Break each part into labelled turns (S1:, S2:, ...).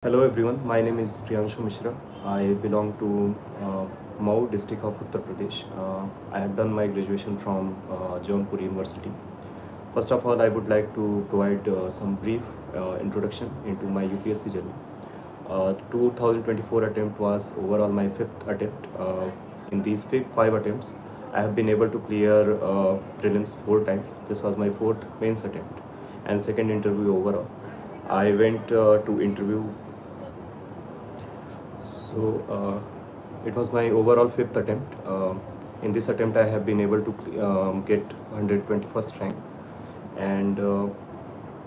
S1: Hello everyone, my name is Priyanshu Mishra. I belong to Mau district of Uttar Pradesh. I have done my graduation from Jaunpur University. First of all, I would like to provide some brief introduction into my UPSC journey. 2024 attempt was overall my fifth attempt. In these five attempts, I have been able to clear prelims four times. This was my fourth mains attempt and second interview overall. I went to interview it was my overall fifth attempt. In this attempt, I have been able to get 121st rank, and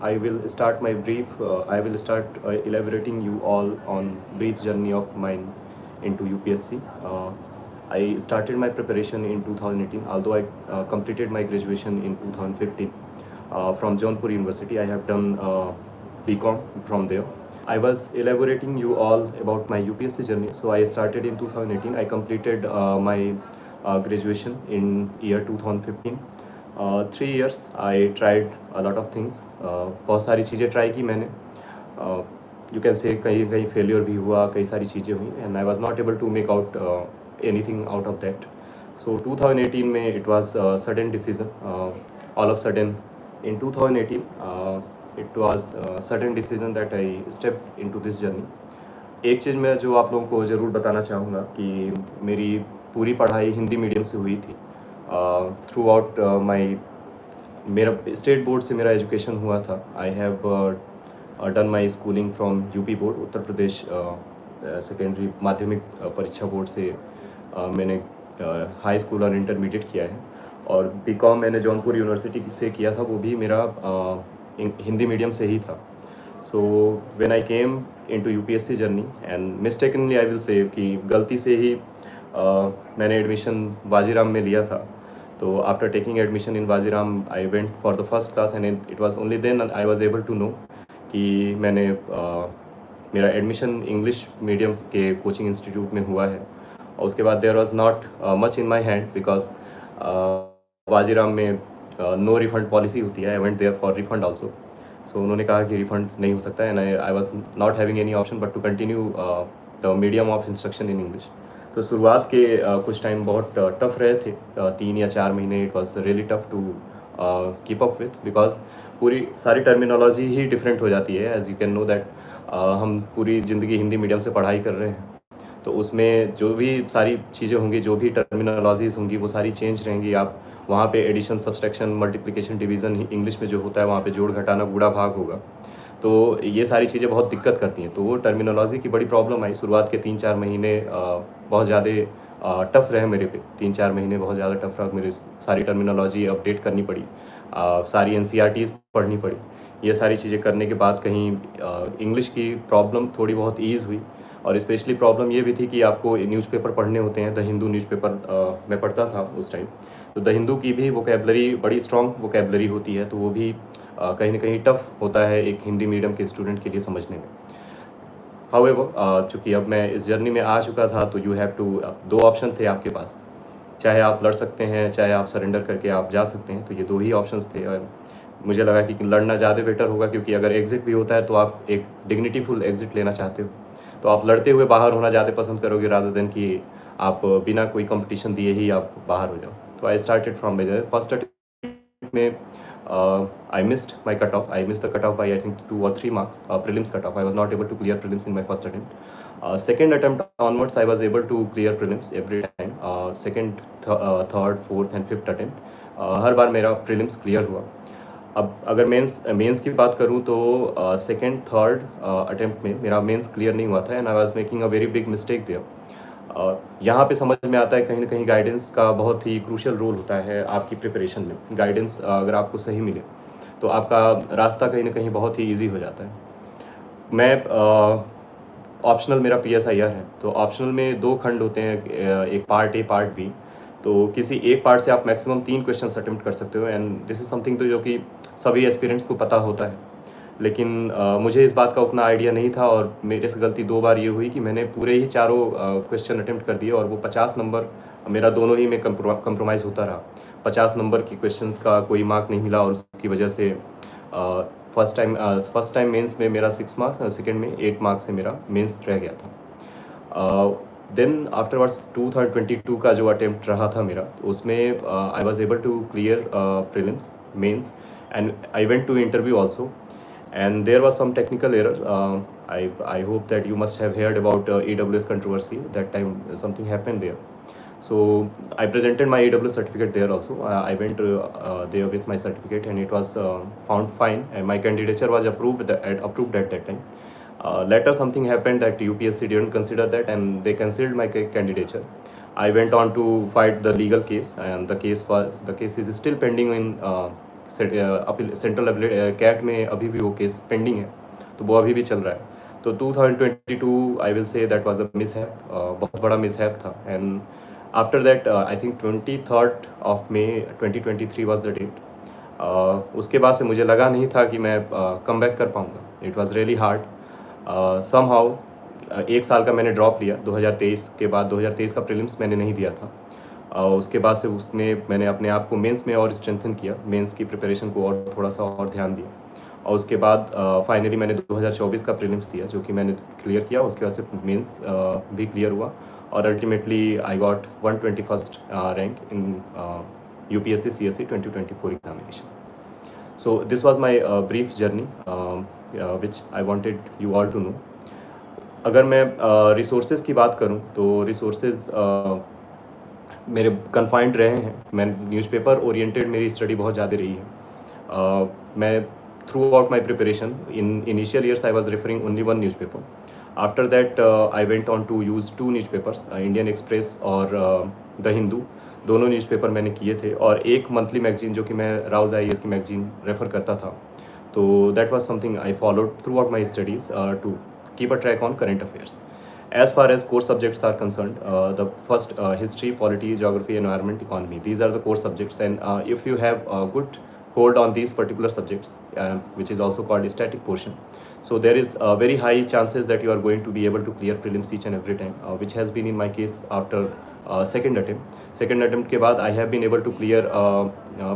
S1: I will start my brief. I will start elaborating you all on brief journey of mine into UPSC. I started my preparation in 2018, although I completed my graduation in 2015 from Jaunpur University. I have done BCom from there. I was elaborating you all about my UPSC journey. So I started in 2018. I completed my graduation in year 2015. 3 years I tried a lot of things. बहुत सारी चीज़ें try की मैंने. You can say कहीं कहीं failure भी हुआ, कई सारी चीज़ें हुई, and I was not able to make out anything out of that. So 2018 में it was a sudden decision. All of a sudden in 2018 it was a sudden decision that I stepped into this journey. एक चीज़ मैं जो आप लोगों को ज़रूर बताना चाहूँगा कि मेरी पूरी पढ़ाई हिंदी मीडियम से हुई थी. थ्रू आउट मेरा स्टेट बोर्ड से मेरा एजुकेशन हुआ था. आई have done my schooling from UP board, Uttar Pradesh secondary माध्यमिक परीक्षा बोर्ड से मैंने हाई स्कूल और इंटरमीडिएट किया है. और बीकॉम मैंने जौनपुर यूनिवर्सिटी से किया था, वो भी मेरा हिंदी मीडियम से ही था. So when I came into UPSC journey and mistakenly I will से कि गलती से ही मैंने एडमिशन वाजीराम में लिया था. तो after taking admission in Vajiram I went for the first class and it was only then I was able to know कि मैंने मेरा एडमिशन इंग्लिश मीडियम के कोचिंग इंस्टीट्यूट में हुआ है. और उसके बाद there was not much in my hand because Vajiram में नो रिफंड पॉलिसी होती है. I went there for refund also. So उन्होंने कहा कि रिफंड नहीं हो सकता and I was not having any option but to continue the medium of instruction in English. तो शुरुआत के कुछ टाइम बहुत टफ रहे थे. 3 या 4 महीने it was really tough to keep up with because पूरी सारी टर्मिनोलॉजी ही डिफरेंट हो जाती है. As you can know that हम पूरी ज़िंदगी हिंदी मीडियम से पढ़ाई कर रहे हैं, तो उसमें जो भी सारी चीज़ें होंगी, जो भी टर्मिनोलॉजीज़ होंगी, वो सारी चेंज रहेंगी. आप वहाँ पे addition, subtraction, multiplication, division English में जो होता है, वहाँ पे जोड़ घटाना गुणा भाग होगा. तो ये सारी चीज़ें बहुत दिक्कत करती हैं. तो वो टर्मिनोलॉजी की बड़ी प्रॉब्लम आई. शुरुआत के 3-4 महीने बहुत ज़्यादा टफ रहे मेरे पे. 3-4 महीने बहुत ज़्यादा टफ रहा. मेरे सारी टर्मिनोलॉजी अपडेट करनी पड़ी, सारी एनसीईआरटीज़ पढ़नी पड़ी. ये सारी चीज़ें करने के बाद कहीं इंग्लिश की प्रॉब्लम थोड़ी बहुत ईज़ हुई. और स्पेशली प्रॉब्लम ये भी थी कि आपको न्यूज़पेपर पढ़ने होते हैं. द हिंदू न्यूज़पेपर मैं पढ़ता था उस टाइम. तो द हिंदू की भी वोकेबलरी बड़ी स्ट्रॉन्ग वोकेबलरी होती है, तो वो भी कहीं ना कहीं टफ होता है एक हिंदी मीडियम के स्टूडेंट के लिए समझने में. हाउएवर चूँकि अब मैं इस जर्नी में आ चुका था, तो यू हैव टू, दो ऑप्शन थे आपके पास. चाहे आप लड़ सकते हैं, चाहे आप सरेंडर करके आप जा सकते हैं. तो ये दो ही ऑप्शंस थे और मुझे लगा कि लड़ना ज़्यादा बेटर होगा, क्योंकि अगर एग्ज़िट भी होता है तो आप एक डिग्निटीफुल एग्ज़िट लेना चाहते हो. तो आप लड़ते हुए बाहर होना ज़्यादा पसंद करोगे रादर देन कि आप बिना कोई कंपटीशन दिए ही आप बाहर हो जाओ. तो I started from major first attempt में. I missed my cutoff. I missed the cutoff by I think 2 or 3 marks. Prelims cutoff. I was not able to clear prelims in my first attempt. Second attempt onwards, I was able to clear prelims every time. Second, third, fourth and fifth attempt, हर बार मेरा prelims clear हुआ. अब अगर mains की बात करूँ तो second third attempt में मेरा मेंस क्लियर नहीं हुआ था and I was making a very big mistake there. यहाँ पे समझ में आता है कहीं ना कहीं गाइडेंस का बहुत ही क्रूशियल रोल होता है आपकी प्रिपरेशन में. गाइडेंस अगर आपको सही मिले तो आपका रास्ता कहीं ना कहीं बहुत ही ईजी हो जाता है. मैं ऑप्शनल मेरा PSIR है, तो ऑप्शनल में 2 खंड होते हैं, एक पार्ट ए पार्ट बी. तो किसी एक पार्ट से आप मैक्सिमम 3 क्वेश्चन अटेम्प्ट कर सकते हो एंड दिस इज़ समथिंग तो जो कि सभी एस्पिरेंट्स को पता होता है. लेकिन मुझे इस बात का उतना आइडिया नहीं था और मेरे से गलती 2 बार ये हुई कि मैंने पूरे ही चारों क्वेश्चन अटेम्प्ट कर दिए और वो 50 नंबर मेरा दोनों ही में कंप्रोमाइज़ होता रहा. 50 नंबर की क्वेश्चंस का कोई मार्क नहीं मिला और उसकी वजह से फर्स्ट टाइम मेंस में मेरा 6 मार्क्स और सेकेंड में 8 मार्क्स से मेरा मेंस रह गया था। देन आफ्टरवर्ड्स 2022 का जो अटेम्प्ट रहा था मेरा, उसमें I was able to clear prelims, mains, and I went to interview also, and there was some technical error. I hope that you must have heard about AWS controversy. That time something happened there. So I presented my AWS certificate there also. I went there with my certificate, and it was found fine, and my candidature was approved at that time. Later something happened that UPSC didn't consider that, and they cancelled my candidature. I went on to fight the legal case, and the case is still pending in central CAT में अभी भी वो case pending है, तो वो अभी भी चल रहा है। तो 2022 I will say that was a mishap, बहुत बड़ा मिसहैप था। And after that I think 23rd of May 2023 was the date. उसके बाद से मुझे लगा नहीं था कि मैं कम बैक कर पाऊँगा। It was really hard. Somehow 1 साल का मैंने ड्रॉप लिया 2023 के बाद। 2023 का प्रीलिम्स मैंने नहीं दिया था। उसके बाद से उसमें मैंने अपने आप को मेंस में और स्ट्रेंथन किया, मेंस की प्रिपरेशन को और थोड़ा सा और ध्यान दिया। और उसके बाद फाइनली मैंने 2024 का प्रीलिम्स दिया, जो कि मैंने क्लियर किया। उसके बाद से मेंस भी क्लियर हुआ, और ultimately I got 121st rank इन UPSC CSE 2024 examination. So this was my brief journey which I wanted you all to know. अगर मैं रिसोर्सेज की बात करूं तो रिसोर्सेज मेरे कन्फाइंड रहे हैं। मैं न्यूज़पेपर ओरिएंटेड मेरी स्टडी बहुत ज़्यादा रही है। मैं throughout my preparation in initial years I was referring only one newspaper. After that I went on to use 2 newspapers, Indian Express और द हिंदू। दोनों न्यूज़पेपर मैंने किए थे, और एक मंथली मैगजीन जो कि मैं राउज़ IAS की मैगजीन रेफ़र करता था। तो that was something I followed throughout my studies to keep a track on current affairs. As far as core subjects are concerned, the first history, polity, geography, environment, economy. These are the core subjects, and if you have a good hold on these particular subjects, which is also called static portion, so there is very high chances that you are going to be able to clear prelims each and every time, which has been in my case after second attempt. Second attempt के बाद I have been able to clear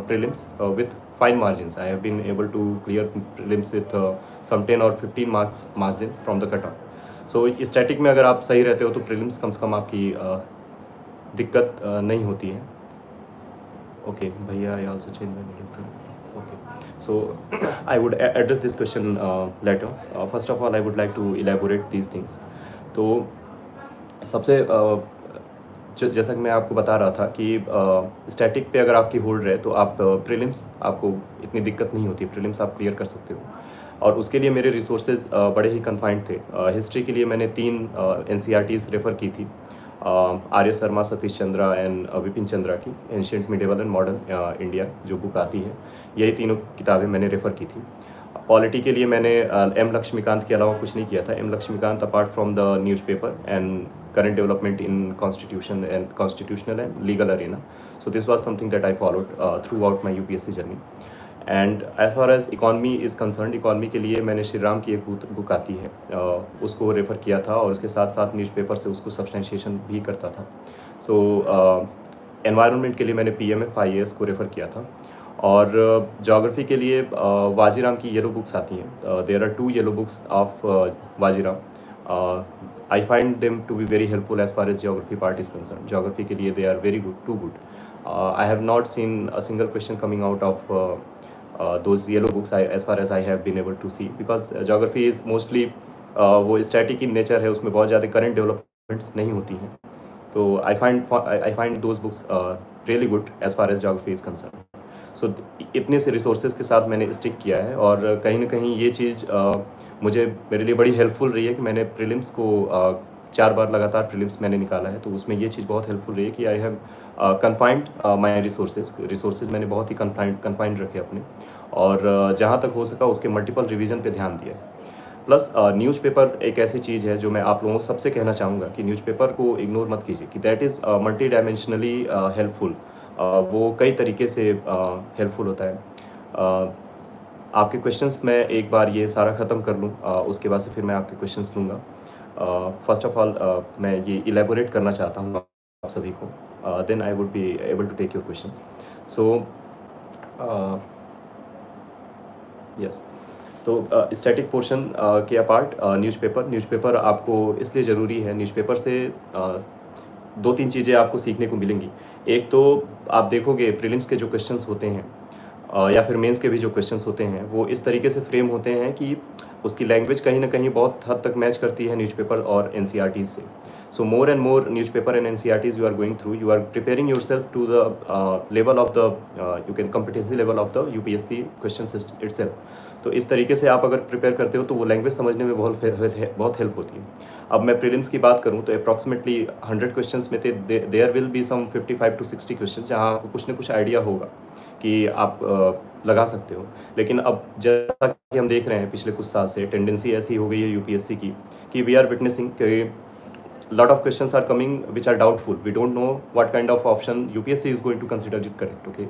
S1: prelims with fine margins. I have been able to clear prelims with some 10 or 15 marks margin from the cutoff. So static में अगर आप सही रहते हो तो prelims कम से कम आपकी दिक्कत नहीं होती है। ओके भैया, I also change my medium frame. Okay, so I would address this question letter. First of all I would like to elaborate these things. तो सबसे जैसा कि मैं आपको बता रहा था कि स्टैटिक पे अगर आपकी होल्ड रहे तो आप प्रीलिम्स आपको इतनी दिक्कत नहीं होती, प्रीलिम्स आप क्लियर कर सकते हो। और उसके लिए मेरे रिसोर्सेज बड़े ही कन्फाइंड थे। हिस्ट्री के लिए मैंने 3 NCERTs रेफ़र की थी, आर्य शर्मा, सतीश चंद्रा एंड विपिन चंद्रा की ancient medieval and modern India जो बुक आती है, यही तीनों किताबें मैंने रेफ़र की थी। पॉलिटी के लिए मैंने M लक्ष्मीकांत के अलावा कुछ नहीं किया था। M Laxmikanth apart from the newspaper and current development in constitutional and legal arena. So this was something that I followed throughout my UPSC journey. And as far as economy is concerned, economy के लिए मैंने श्री राम की एक book आती है, उसको refer किया था, और उसके साथ साथ न्यूज़पेपर से उसको सब्सटेंशिएशन भी करता था। सो एनवायरनमेंट के लिए मैंने PMF IAS को रेफ़र किया था। और जोग्राफ़ी के लिए वाजीराम की येलो बुक्स आती हैं। There are 2 yellow books of Vajiram. I find them to be very helpful as far as geography part is concerned. Geography के लिए they are very good, too good. I have not seen a single question coming out of those yellow books as far as I have been able to see, because geography is mostly वो static in nature है, उसमें बहुत ज़्यादा current developments नहीं होती हैं। तो I find those books really good as far as geography is concerned. सो इतने से रिसोर्सेज के साथ मैंने स्टिक किया है, और कहीं ना कहीं ये चीज़ मुझे मेरे लिए बड़ी हेल्पफुल रही है कि मैंने प्रीलिम्स को 4 बार लगातार प्रीलिम्स मैंने निकाला है। तो उसमें ये चीज़ बहुत हेल्पफुल रही है कि I have confined my resources मैंने बहुत ही कन्फाइंड रखे अपने, और जहाँ तक हो सका उसके मल्टीपल रिवीजन पे ध्यान दिया है। प्लस न्यूज़पेपर एक ऐसी चीज़ है जो मैं आप लोगों सबसे कहना चाहूँगा कि न्यूज़पेपर को इग्नोर मत कीजिए, कि that is multi dimensionally helpful. वो कई तरीके से हेल्पफुल होता है। आपके क्वेश्चंस मैं एक बार ये सारा ख़त्म कर लूँ, उसके बाद से फिर मैं आपके क्वेश्चंस लूँगा। फर्स्ट ऑफ ऑल मैं ये इलेबोरेट करना चाहता हूँ आप सभी को, then I would be able to take your questions. So yes, तो स्टैटिक पोर्शन के अपार्ट न्यूज़पेपर आपको इसलिए ज़रूरी है। न्यूज़पेपर से दो तीन चीज़ें आपको सीखने को मिलेंगी। एक तो आप देखोगे प्रीलिम्स के जो क्वेश्चंस होते हैं या फिर मेंस के भी जो क्वेश्चंस होते हैं वो इस तरीके से फ्रेम होते हैं कि उसकी लैंग्वेज कहीं ना कहीं बहुत हद तक मैच करती है न्यूज़पेपर और एनसीईआरटीज़ से। So more and more newspaper and NCERTs you are going through, you are preparing yourself to the level of the you can competency level of the UPSC questions itself. तो इस तरीके से आप अगर prepare करते हो तो वो लैंग्वेज समझने में बहुत हेल्प होती है। अब मैं प्रीलिम्स की बात करूँ तो अप्रॉक्सीमेटली 100 क्वेश्चंस में थे, there will be some 55 to 60 question जहाँ आपको कुछ ना कुछ आइडिया होगा कि आप लगा सकते हो। लेकिन अब जैसा कि हम देख रहे हैं पिछले कुछ साल से टेंडेंसी ऐसी हो गई है यूपीएससी की कि वी आर विटनेसिंग कि lot of questions are coming which are doubtful. We don't know what kind of option UPSC is going to consider it correct. Okay,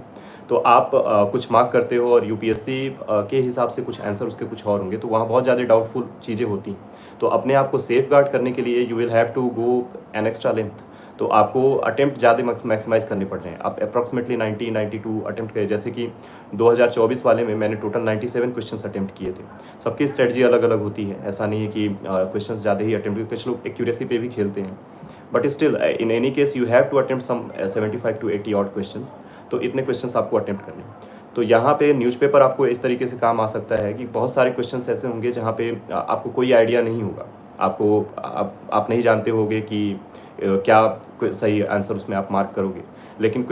S1: तो आप कुछ मार्क करते हो और यूपीएससी के हिसाब से कुछ आंसर उसके कुछ और होंगे, तो वहाँ बहुत ज़्यादा डाउटफुल चीज़ें होती हैं। तो अपने आप को सेफ गार्ड करने के लिए you will have to go an extra length. तो आपको अटेम्प्ट ज़्यादा मैक्सिमाइज करने पड़ रहे हैं। आप अप्रॉक्सीमेटली 92 अटेम्प्ट किए, जैसे कि 2024 वाले में मैंने टोटल 97 क्वेश्चंस अटेम्प्ट किए थे। सबकी स्ट्रेटजी अलग अलग होती है, ऐसा नहीं है कि क्वेश्चंस ज़्यादा ही अटेम्प्ट, कुछ लोग एक्यूरेसी पे भी खेलते हैं, but still in any case you have to attempt some 75 to 80 odd questions. तो इतने क्वेश्चंस आपको अटेम्प्ट करने हैं। तो यहाँ पे न्यूज़पेपर आपको इस तरीके से काम आ सकता है कि बहुत सारे क्वेश्चंस ऐसे होंगे जहाँ पे आपको कोई आइडिया नहीं होगा, आपको आप नहीं जानते होगे कि क्या सही आंसर उसमें आप मार्क करोगे, लेकिन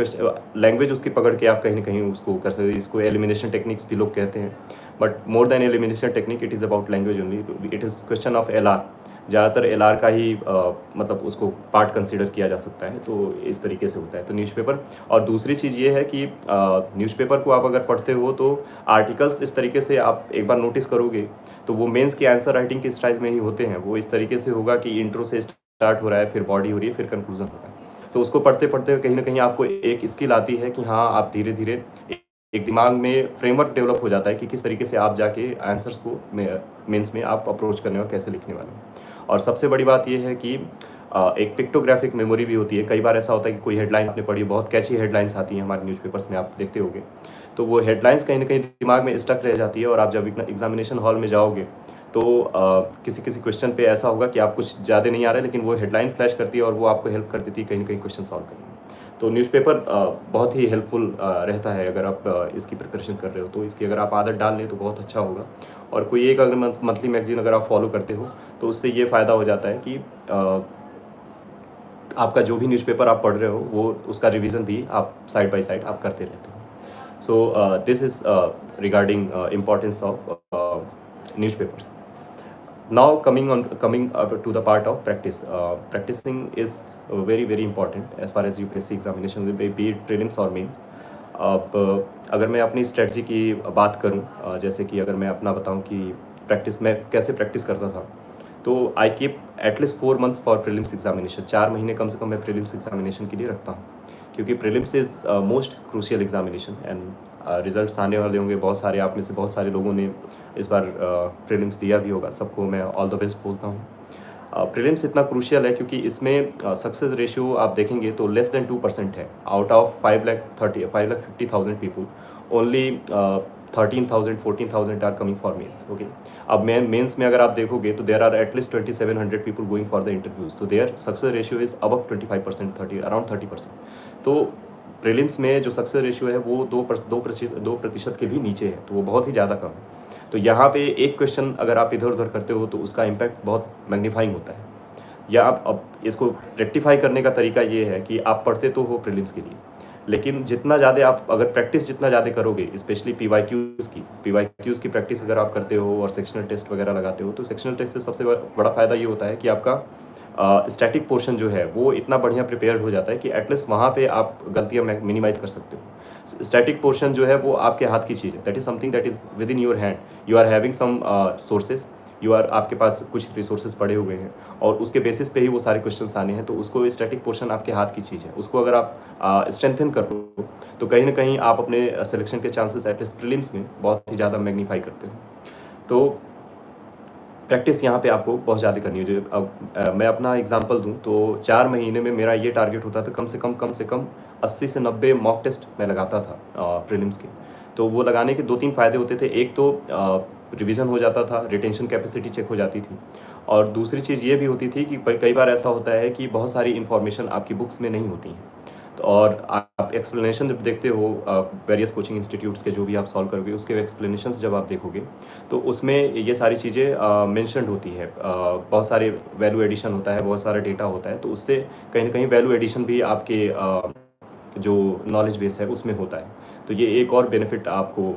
S1: लैंग्वेज उसकी पकड़ के आप कहीं ना कहीं उसको कर सकते। इसको एलिमिनेशन टेक्निक्स भी लोग कहते हैं, but more than elimination technique it is about language only. It is question of L R, ज़्यादातर एल आर का ही मतलब उसको पार्ट कंसिडर किया जा सकता है। तो इस तरीके से होता है तो न्यूज़पेपर। और दूसरी चीज़ ये है कि न्यूज़पेपर को आप अगर पढ़ते हो तो आर्टिकल्स इस तरीके से आप एक बार नोटिस करोगे तो वो मेंस के आंसर राइटिंग के स्टाइल में ही होते हैं। वो इस तरीके से होगा कि इंट्रो से स्टार्ट हो रहा है, फिर बॉडी हो रही है, फिर कंक्लूजन हो रहा है। तो उसको पढ़ते पढ़ते कहीं ना कहीं आपको एक स्किल आती है कि हाँ आप धीरे धीरे एक दिमाग में फ्रेमवर्क डेवलप हो जाता है कि किस तरीके से आप जाके आंसर्स को मेंस में आप अप्रोच करने और कैसे लिखने वाले हैं। और सबसे बड़ी बात यह है कि एक पिक्टोग्राफिक मेमोरी भी होती है। कई बार ऐसा होता है कि कोई हेडलाइन आपने पढ़ी, बहुत कैची हेडलाइंस आती हैं हमारे न्यूज़पेपर्स में, आप देखते होंगे, तो वो हेडलाइंस कहीं ना कहीं दिमाग में स्टक रह जाती है। और आप जब एग्जामिनेशन हॉल में जाओगे तो किसी किसी क्वेश्चन पे ऐसा होगा कि आप कुछ ज़्यादा नहीं आ रहा है, लेकिन वो हेडलाइन फ्लैश करती है और वो आपको हेल्प कर देती है कहीं ना कहीं क्वेश्चन सॉल्व करने में। तो न्यूज़पेपर बहुत ही हेल्पफुल रहता है अगर आप इसकी प्रिपरेशन कर रहे हो। तो इसकी अगर आप आदत डाल लें तो बहुत अच्छा होगा। और कोई एक अगर मंथली मैगजीन अगर आप फॉलो करते हो तो उससे ये फ़ायदा हो जाता है कि आपका जो भी न्यूज़पेपर आप पढ़ रहे हो वो उसका रिवीजन भी आप साइड बाय साइड आप करते रहते हो। सो this is regarding importance of newspapers. Now coming up to the part of practice. Practicing is very important as far as UPSC examination, be it prelims or mains. अब अगर मैं अपनी strategy की बात करूं, जैसे कि अगर मैं अपना बताऊं कि प्रैक्टिस मैं कैसे प्रैक्टिस करता था, तो I keep at least 4 months for prelims examination. 4 महीने कम से कम मैं प्रीलिम्स एग्जामिनेशन के लिए रखता हूँ, क्योंकि prelims is most crucial examination and results आने वाले होंगे। बहुत सारे आप में से बहुत सारे लोगों ने इस बार प्रीलिम्स दिया भी होगा, सबको मैं ऑल द बेस्ट बोलता हूँ। प्रीलिम्स इतना क्रूशियल है क्योंकि इसमें सक्सेस रेशियो आप देखेंगे तो लेस देन 2% है। Out of 5,50,000 people only 13,000 14,000 are coming for mains. Okay, अब मेंस में अगर आप देखोगे तो there are at least 2,700 people going for the interviews, तो their success ratio is above 25%, around 30%। तो प्रीलिम्स में जो सक्सेस रेशियो है वो 2% के भी नीचे है, तो वो बहुत ही ज़्यादा कम है। तो यहाँ पे एक क्वेश्चन अगर आप इधर उधर करते हो तो उसका इम्पैक्ट बहुत मैग्नीफाइंग होता है। या आप अब इसको रेक्टिफाई करने का तरीका ये है कि आप पढ़ते तो हो प्रीलिम्स के लिए, लेकिन जितना ज़्यादा आप अगर प्रैक्टिस जितना ज़्यादा करोगे, स्पेशली पीवाईक्यूज़ की प्रैक्टिस अगर आप करते हो और सेक्शनल टेस्ट वगैरह लगाते हो, तो सेक्शनल टेस्ट से सबसे बड़ा फ़ायदा ये होता है कि आपका स्टैटिक पोर्शन जो है वो इतना बढ़िया प्रिपेयर हो जाता है कि एटलीस्ट वहाँ पे आप गलतियाँ मिनिमाइज़ कर सकते हो। स्टैटिक पोर्शन जो है वो आपके हाथ की चीज़ है, that is something that is within your hand. You are having some sources, आपके पास कुछ रिसोर्सेज पड़े हुए हैं और उसके बेसिस पे ही वो सारे क्वेश्चंस आने हैं। तो उसको स्टैटिक पोर्शन आपके हाथ की चीज़ है, उसको अगर आप स्ट्रेंथन कर लो तो कहीं ना कहीं आप अपने सिलेक्शन के चांसेस एटलीस्ट प्रीलिम्स में बहुत ही ज़्यादा मैग्नीफाई करते हो। तो प्रैक्टिस यहाँ पे आपको बहुत ज़्यादा करनी है। अब मैं अपना एग्जांपल दूँ तो 4 महीने में मेरा ये टारगेट होता था कम से कम 80 से 90 मॉक टेस्ट मैं लगाता था प्रीलिम्स के। तो वो लगाने के 2-3 फ़ायदे होते थे। एक तो रिवीजन हो जाता था, रिटेंशन कैपेसिटी चेक हो जाती थी। और दूसरी चीज़ ये भी होती थी कि कई बार ऐसा होता है कि बहुत सारी इन्फॉर्मेशन आपकी बुक्स में नहीं होती हैं। तो और आप एक्सप्लेनेशन जब देखते हो वेरियस कोचिंग इंस्टीट्यूट्स के जो भी आप सॉल्व करोगे उसके एक्सप्लेनेशंस जब आप देखोगे तो उसमें ये सारी चीज़ें मेंशन्ड होती है। बहुत सारे वैल्यू एडिशन होता है, बहुत सारा डेटा होता है, तो उससे कहीं ना कहीं वैल्यू एडिशन भी आपके जो नॉलेज बेस है उसमें होता है। तो ये एक और बेनिफिट आपको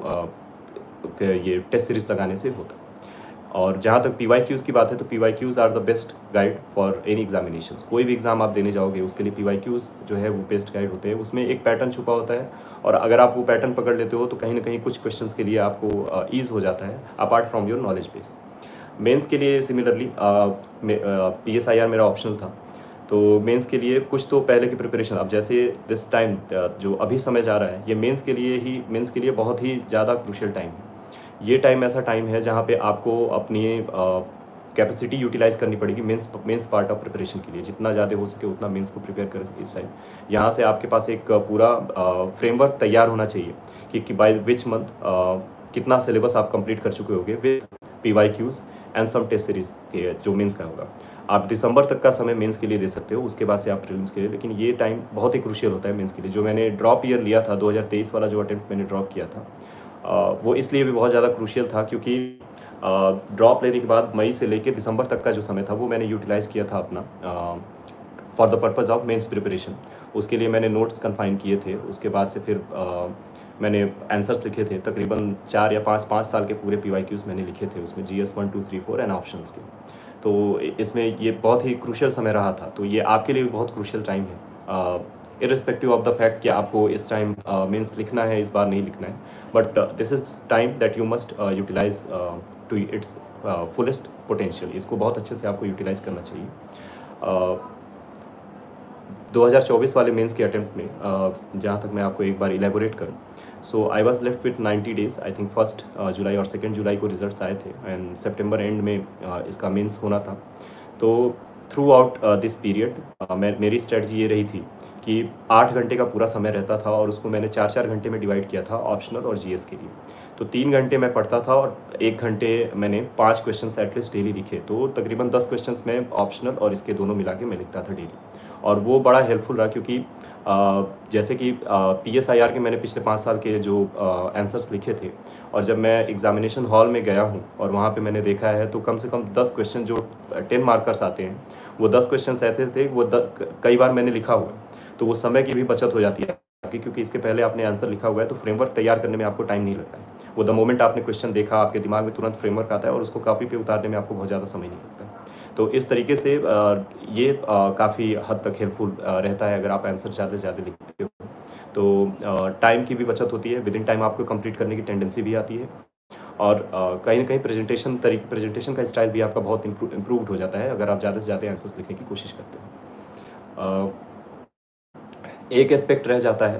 S1: ये टेस्ट सीरीज लगाने से होता है। और जहाँ तक PYQs की बात है तो PYQs are the best guide for any examinations. कोई भी एग्ज़ाम आप देने जाओगे उसके लिए PYQs जो है वो बेस्ट गाइड होते हैं। उसमें एक पैटर्न छुपा होता है और अगर आप वो पैटर्न पकड़ लेते हो तो कहीं ना कहीं कुछ क्वेश्चंस के लिए आपको ईज़ हो जाता है apart from your knowledge base. Mains के लिए सिमिलरली PSIR मेरा ऑप्शनल था, तो मेंस के लिए कुछ तो पहले की प्रिपरेशन, अब जैसे दिस टाइम जो अभी समय जा रहा है ये मेंस के लिए बहुत ही ज़्यादा क्रूशियल टाइम है। ये टाइम ऐसा टाइम है जहाँ पे आपको अपनी कैपेसिटी यूटिलाइज़ करनी पड़ेगी मेंस पार्ट ऑफ प्रिपरेशन के लिए। जितना ज़्यादा हो सके उतना मेंस को प्रिपेयर करें इस टाइम। यहाँ से आपके पास एक पूरा फ्रेमवर्क तैयार होना चाहिए कि बाय विच मंथ कितना सिलेबस आप कंप्लीट कर चुके होगे with PYQs and some test series के जो मेंस का होगा। आप दिसंबर तक का समय मेंस के लिए दे सकते हो, उसके बाद से आप प्रीलिम्स के लिए। लेकिन ये टाइम बहुत ही क्रूशियल होता है मेंस के लिए। जो मैंने ड्रॉप ईयर लिया था 2023 वाला जो अटेम्प्ट मैंने ड्रॉप किया था वो इसलिए भी बहुत ज़्यादा क्रूशियल था क्योंकि ड्रॉप लेने के बाद मई से लेकर दिसंबर तक का जो समय था वो मैंने यूटिलाइज़ किया था अपना for the purpose of mains preparation. उसके लिए मैंने नोट्स कन्फाइन किए थे, उसके बाद से फिर मैंने आंसर्स लिखे थे तकरीबन 4 या 5 साल के पूरे PYQs मैंने लिखे थे उसमें, GS 1 2 3 4 एंड ऑप्शंस के। तो इसमें ये बहुत ही क्रूशियल समय रहा था। तो ये आपके लिए भी बहुत क्रूशियल टाइम है इर्रिस्पेक्टिव ऑफ द फैक्ट कि आपको इस टाइम मेंस लिखना है, इस बार नहीं लिखना है, but this is time that you must utilize to its fullest potential. इसको बहुत अच्छे से आपको यूटिलाइज़ करना चाहिए। 2024 वाले मेंस के अटेम्प्ट में जहाँ तक मैं आपको एक बार इलेबोरेट करूँ, so I was left with 90 days. I think 1 जुलाई और 2 जुलाई को रिजल्ट्स आए थे एंड सितंबर एंड में इसका मेंस होना था। तो थ्रू आउट दिस पीरियड मेरी स्ट्रेटजी ये रही थी कि 8 घंटे का पूरा समय रहता था और उसको मैंने 4 घंटे में डिवाइड किया था ऑप्शनल और GS के लिए। तो 3 घंटे मैं पढ़ता था और 1 घंटे मैंने 5 क्वेश्चंस एटलीस्ट डेली लिखे। तो तकरीबन 10 क्वेश्चंस मैं ऑप्शनल और इसके दोनों मिला के मैं लिखता था डेली। और वो बड़ा हेल्पफुल रहा क्योंकि जैसे कि PSIR के मैंने पिछले 5 साल के जो आंसर्स लिखे थे और जब मैं एग्जामिनेशन हॉल में गया हूँ और वहाँ पे मैंने देखा है तो कम से कम 10 क्वेश्चन जो 10 मार्कर्स आते हैं वो 10 क्वेश्चन ऐसे थे वो कई बार मैंने लिखा हुआ है। तो वो समय की भी बचत हो जाती है आपकी, क्योंकि इसके पहले आपने आंसर लिखा हुआ है तो फ्रेमवर्क तैयार करने में आपको टाइम नहीं लगता है। वो द मोमेंट आपने क्वेश्चन देखा आपके दिमाग में तुरंत फ्रेमवर्क आता है और उसको कॉपी पे उतारने में आपको बहुत ज़्यादा समय नहीं लगता है। तो इस तरीके से ये काफ़ी हद तक हेल्पफुल रहता है अगर आप आंसर ज़्यादा से ज़्यादा लिखते हो। तो टाइम की भी बचत होती है, विद इन टाइम आपको कंप्लीट करने की टेंडेंसी भी आती है और कहीं ना कहीं प्रेजेंटेशन का स्टाइल भी आपका बहुत इम्प्रूव्ड हो जाता है अगर आप ज़्यादा से ज़्यादा आंसर्स लिखने की कोशिश करते हो। एक एस्पेक्ट रह जाता है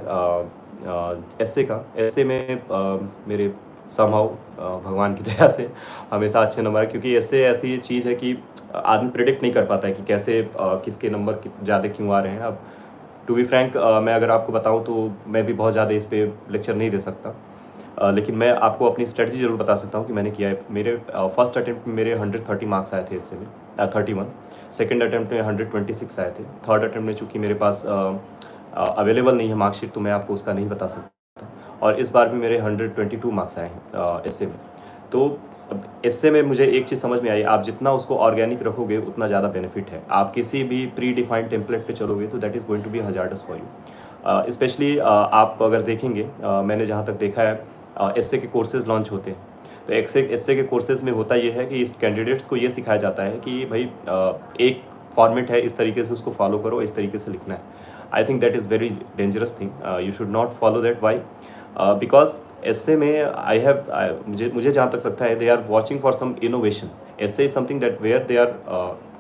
S1: एस्से का। एस्से में मेरे समहाउ भगवान की दया से हमेशा अच्छे नंबर है, क्योंकि एस्से ऐसी चीज़ है कि आदमी प्रिडिक्ट नहीं कर पाता है कि कैसे किसके नंबर ज़्यादा क्यों आ रहे हैं। अब टू बी फ्रैंक मैं अगर आपको बताऊं तो मैं भी बहुत ज़्यादा इस पर लेक्चर नहीं दे सकता, लेकिन मैं आपको अपनी स्ट्रेटजी ज़रूर बता सकता हूं कि मैंने किया है। मेरे फर्स्ट अटेम्प्ट में मेरे 130 मार्क्स आए थे इससे में 31। सेकेंड अटेम्प्ट में 126 आए थे। थर्ड अटेम्प्ट में चूँकि मेरे पास अवेलेबल नहीं है मार्कशीट तो मैं आपको उसका नहीं बता सकता। और इस बार भी मेरे 122 मार्क्स आए हैं एस्से में। तो इससे में मुझे एक चीज़ समझ में आई, आप जितना उसको ऑर्गेनिक रखोगे उतना ज़्यादा बेनिफिट है। आप किसी भी प्री डिफाइंड टेम्पलेट पे चलोगे तो that is going to be hazardous for you. Specially आप अगर देखेंगे, मैंने जहाँ तक देखा है एस्से के कोर्सेज लॉन्च होते हैं तो एस्से के कोर्सेज में होता ये है कि इस कैंडिडेट्स को ये सिखाया जाता है कि भाई एक फॉर्मेट है, इस तरीके से उसको फॉलो करो, इस तरीके से लिखना है। I think that is very dangerous thing, you should not follow that. Why? Because essay में मुझे जहाँ तक लगता है they are watching for some innovation. Essay is something that where they are